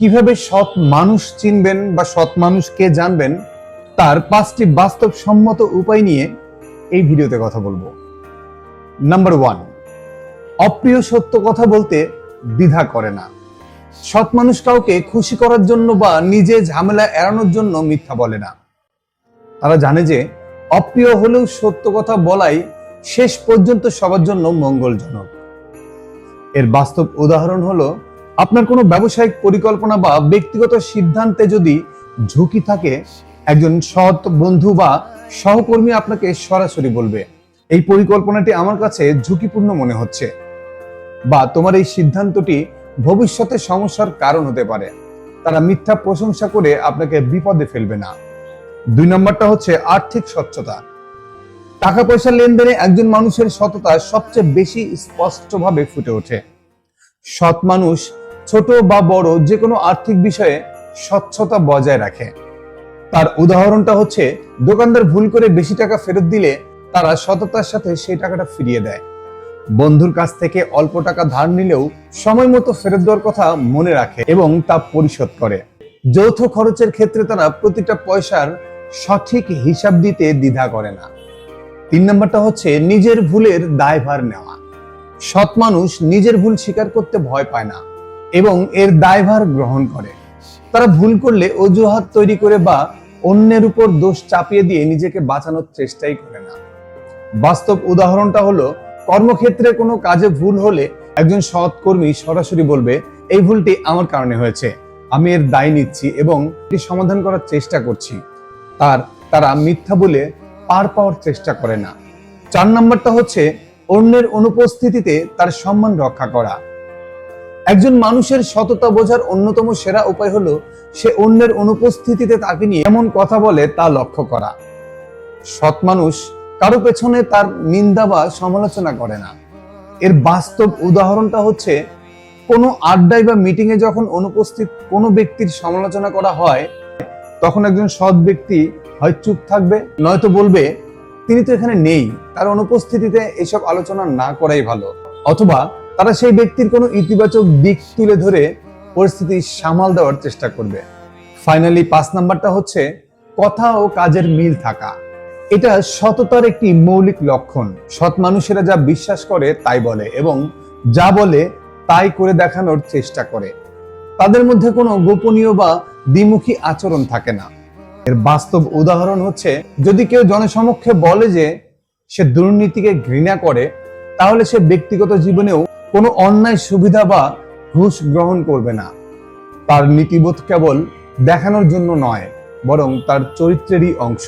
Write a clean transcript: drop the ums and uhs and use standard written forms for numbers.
কিভাবে সৎ মানুষ চিনবেন বা সৎ মানুষকে জানবেন তার 5টি বাস্তবসম্মত উপায় নিয়ে এই ভিডিওতে কথা বলবো। নাম্বার 1, অপ্রিয় সত্য কথা বলতে দ্বিধা করে না। সৎ মানুষ কাউকে খুশি করার জন্য বা নিজে ঝামেলা এড়ানোর জন্য মিথ্যা বলে না। তারা জানে যে অপ্রিয় হলেও সত্য কথা বলাই শেষ পর্যন্ত সবার জন্য মঙ্গলজনক। এর বাস্তব উদাহরণ হলো, আপনার কোনো ব্যবসায়িক পরিকল্পনা বা ব্যক্তিগত সিদ্ধান্তে যদি ঝুঁকি থাকে, একজন সৎ বন্ধু বা সহকর্মী আপনাকে সরাসরি বলবে, এই পরিকল্পনাটি আমার কাছে ঝুঁকিপূর্ণ মনে হচ্ছে, বা তোমার এই সিদ্ধান্তটি ভবিষ্যতে সমস্যার কারণ হতে পারে। তারা মিথ্যা প্রশংসা করে আপনাকে বিপদে ফেলবে না। 2 নম্বরটা হচ্ছে আর্থিক স্বচ্ছতা। টাকা পয়সা লেনদেনে একজন মানুষের সততা সবচেয়ে বেশি স্পষ্টভাবে ফুটে ওঠে। সৎ মানুষ ছোট বা বড় যে কোনো আর্থিক বিষয়ে স্বচ্ছতা বজায় রাখে। তার উদাহরণটা হচ্ছে, দোকানদার ভুল করে বেশি টাকা ফেরত দিলে তারা সততার সাথে সেই টাকাটা ফিরিয়ে দেয়। বন্ধুর কাছ থেকে অল্প টাকা ধার নিলেও সময় মতো ফেরত দেওয়ার কথা মনে রাখে এবং তা পরিশোধ করে। যৌথ খরচের ক্ষেত্রে তারা প্রতিটা পয়সার সঠিক হিসাব দিতে দ্বিধা করে না। 3 নম্বরটা হচ্ছে নিজের ভুলের দায়ভার নেওয়া। সৎ মানুষ নিজের ভুল স্বীকার করতে ভয় পায় না এবং এর দায়ভার গ্রহণ করে। তারা ভুল করলে অজুহাত তৈরি করে বা অন্যের উপর দোষ চাপিয়ে দিয়ে নিজেকে বাঁচানোর চেষ্টাই করে না। বাস্তব উদাহরণটা হলো, কর্মক্ষেত্রে কোনো কাজে ভুল হলে একজন সৎ কর্মী সরাসরি বলবে, এই ভুলটি আমার কারণে হয়েছে, আমি এর দায় নিচ্ছি এবং এটি সমাধান করার চেষ্টা করছি। তারা মিথ্যা বলে পার পাওয়ার চেষ্টা করে না। 4 নম্বরটা হচ্ছে অন্যের অনুপস্থিতিতে তার সম্মান রক্ষা করা। একজন মানুষের সততা বোঝার অন্যতম সেরা উপায় হলো সে অন্যের অনুপস্থিতিতে তাকে নিয়ে এমন কথা বলে তা লক্ষ্য করা। সৎ মানুষ কারো পেছনে তার নিন্দা বা সমালোচনা করে না। এর বাস্তব উদাহরণটা হচ্ছে, কোনো আড্ডায় বা মিটিং এ যখন অনুপস্থিত কোনো ব্যক্তির সমালোচনা করা হয়, তখন একজন সৎ ব্যক্তি হয় চুপ থাকবে, নয়তো বলবে তিনি তো এখানে নেই, তার অনুপস্থিতিতে এসব আলোচনা না করাই ভালো। অথবা তারা সেই ব্যক্তির কোনো ইতিবাচক দিক তুলে ধরে পরিস্থিতি সামাল দেওয়ার চেষ্টা করবে। ফাইনালি 5 নাম্বারটা হচ্ছে কথা ও কাজের মিল থাকা। এটা সততার একটি মৌলিক লক্ষণ। সৎ মানুষেরা যা বিশ্বাস করে তাই বলে এবং যা বলে তাই করে দেখানোর চেষ্টা করে। তাদের মধ্যে কোনো গোপনীয় বা দ্বিমুখী আচরণ থাকে না। এর বাস্তব উদাহরণ হচ্ছে, যদি কেউ জনসমক্ষে বলে যে সে দুর্নীতিকে ঘৃণা করে, তাহলে সে ব্যক্তিগত জীবনেও কোনো অন্যায় সুবিধা বা ঘুষ গ্রহণ করবে না। তার নীতিবোধ কেবল দেখানোর জন্য নয়, বরং তার চরিত্রেরই অংশ।